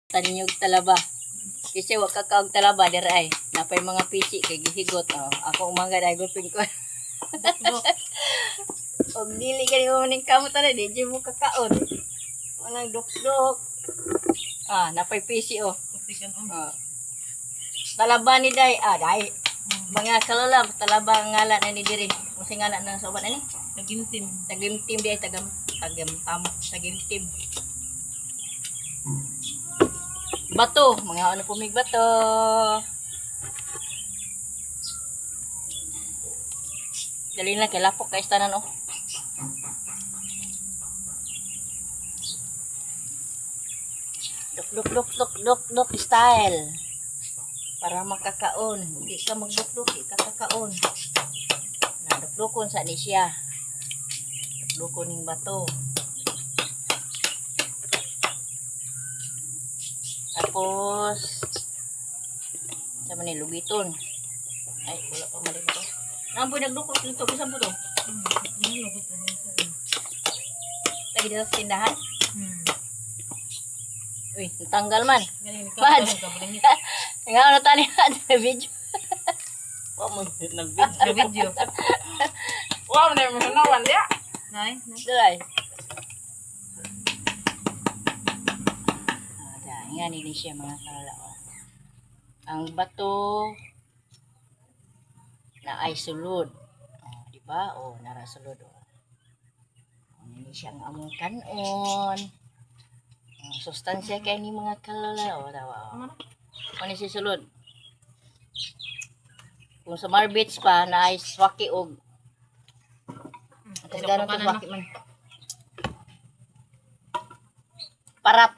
Tanyog talaba. Kasi wag kakaog talaba dira ay. Napay mga pisi kay gihigot. Oh, ako umaga dai gupin ko. Og dili kani mo ning kamot ana di mo kakaon. Anang duk-duk. Ah, napay pisi oh. Ah. Talaba ni day. Ah, day. Mga kalala, talaba ang ngalan na ni diri. Kung ngalan ng sobat ani? Tagimtim. Tagimtim di ay tagimtim. Bato, mga ano pumig bato. Dali na kay lapok kay tanan oh. Duk style. Para makakaon. Hindi ka magduk-duk, kakakaon. Na duk-dukon sa ni siya. Duk-dukon ning bato. Tapos sama ni lugiton. Ay, wala pa mali ba to? Nampo nagdukot dito bisan po to. Lagi dito sa tindahan. Uy, tanggal man. Mads. Nga ano tani na video. Wa mo nag-video. Wa mo na mo nawan dia. Nay, Dai. Ada, nga ni siya mga kalao. Ang bato na ay sulod. Oh, di ba? Oh, nara sulod oh. Ini siyang among kanon. Sustansya kay ni mga kalala o tawa. Ano si sulod? Kung sa Marbits pa na ay swaki og gano'n to swaki man. Parat.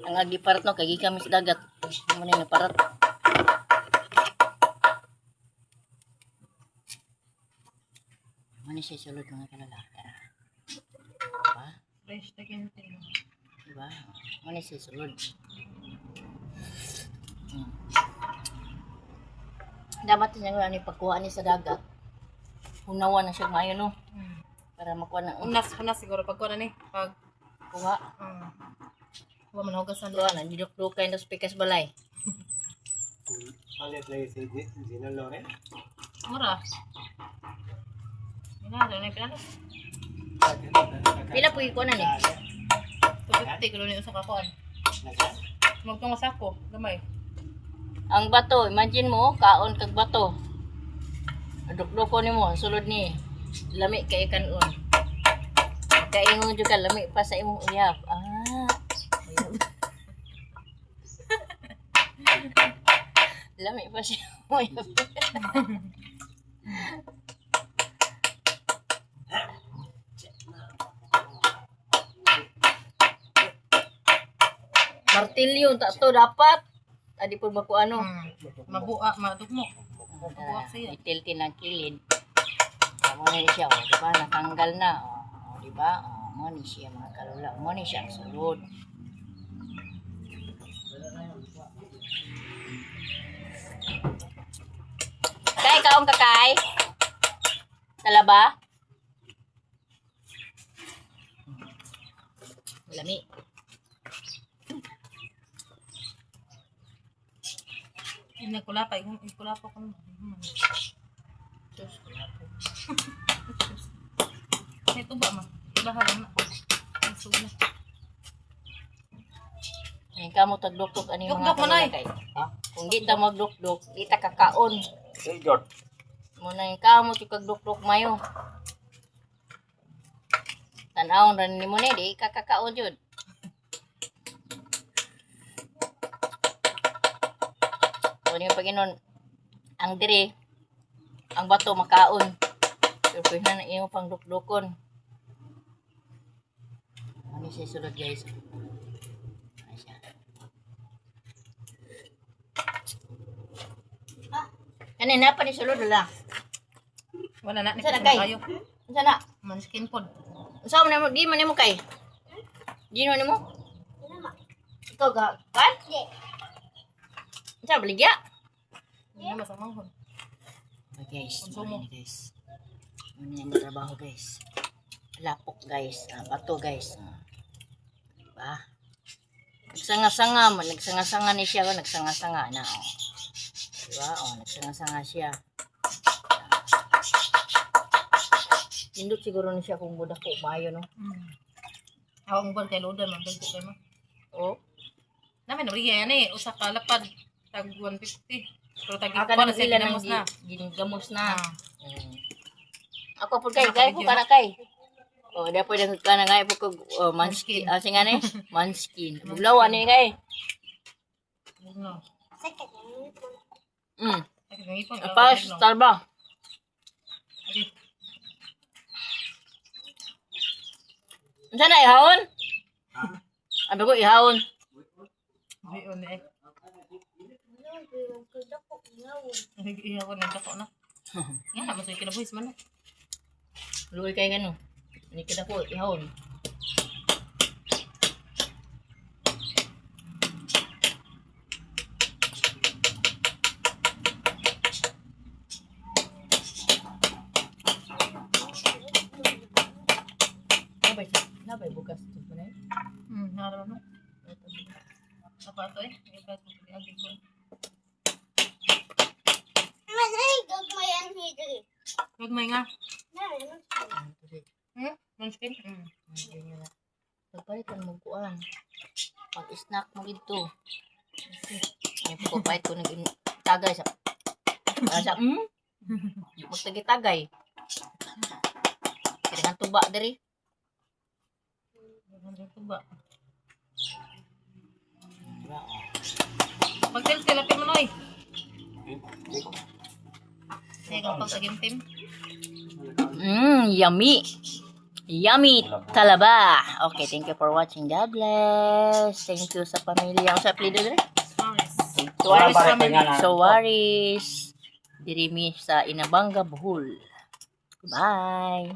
Ang agiparat no kay kami sa dagat. Ano ni parat. Ano si sulod mga kalala? Diba? fresh tagimtim. Diba? Ano si sulod? Dapat niya nga ni pagkuha ni sa dagat. Hunawan na siya ngayon no. Para makuha na. Unas siguro pag kuha ni pag Kuha. Wa man hugasan Kuha na. Diduk-dukay na spikas balay. Palit lagi si Gina Loren. mura. Ina, ni pinalo. Pila po ikuha na ni? 250 kilo ni usa ka kuan. Magtong sako, gamay. Ang bato, imagine mo, kaon kag bato. Duk-duko ni mo, sulod ni. Lami kay kanon. Kaingon jud ka lami pa sa imong uyab. Ah. Lami pa siya uyab. Martilyo ta to dapat. Adi po ba ko ano? Mabua, madugmo. Mabuak siya. Itil-til ng kilid. Mo na siya, oh, di ba? Natanggal na. Oh, di ba? Oh, mo ni siya mga kalula. Mo ni siya ang sulod. Kay kaong kakay? Talaba? Lami. Ina kulapay, kulapa ko. Diyos, wala po. Ito ba ma? Ibahaw na. Isog na. Ngayon ka mo tagdukduk ani mga Dukduk mo, kalula Nay. kay. Kung di ta magdukduk, di ta kakaon. Silgot. Mo na yung ka mo kagdukduk mayo. Tanawon rin ni mo na, di kakakaon yun. So, yung Panginoon, ang diri, ang bato makaon. Pero pwede na yung pang dukdukon. Ano siya sulod guys? Ano siya? Kanina pa ni sulod wala. Wala na, Saan na, nikita Kay? na kayo. Saan na? Manskin pod. Saan mo na mo? Di mo na mo kay? Di mo na mo? Ikaw ga? Kan? Saan baligya? Hindi na masamang hon. Okay guys, Konsumo. guys. Ano yung trabaho guys? Lapok guys, bato guys. Diba? nagsanga-sanga, nagsanga-sanga ni siya, nagsanga-sanga na. Oh. Diba? Oh, nagsanga-sanga siya. Hindot siguro ni siya kung budak ko maayo, no? Ako ang kay Lodan, mabig ko kayo mo. Oh. Namin, nabigyan yan eh. Usa ka lapad. Tag 150. Pero tag Aka ikaw nang na siya sila nang ginamos na. ginigamos na. Ah. Ako po kay ko para kay. Oh, dapat nang ka na ngay po ko manskin. Sing ani? Manskin. Buglawan ni ngay. No. Mm. Sakit ng ipon. Pas talba. Okay. Unsa na ihawon? Abi ko ihawon. Biyon eh. Iyaw ko ng dako na. Yan na, masaya kinabuhis man. Luoy kay gano. Ni kita ko ihawon. Nabay bukas to man eh. Naraw mo. Apa to eh? Iba ko agi ko. Gagmay nga. Manskin? Pagpalitan mo kuan. Pag-snack mo dito. Ay, pagpapait ko naging tagay sa... Para sa... Magtagi-tagay. Kailangan tuba dari. Tuba. Pagtil-til, apin mo noy. Ikaw pag sa game team. Yummy. Yummy talaba. Okay, thank you for watching. God bless. Thank you sa pamilya. Ang sa plido dire? Suarez family. Suarez. Dirimi sa Inabanga, Bohol. Bye.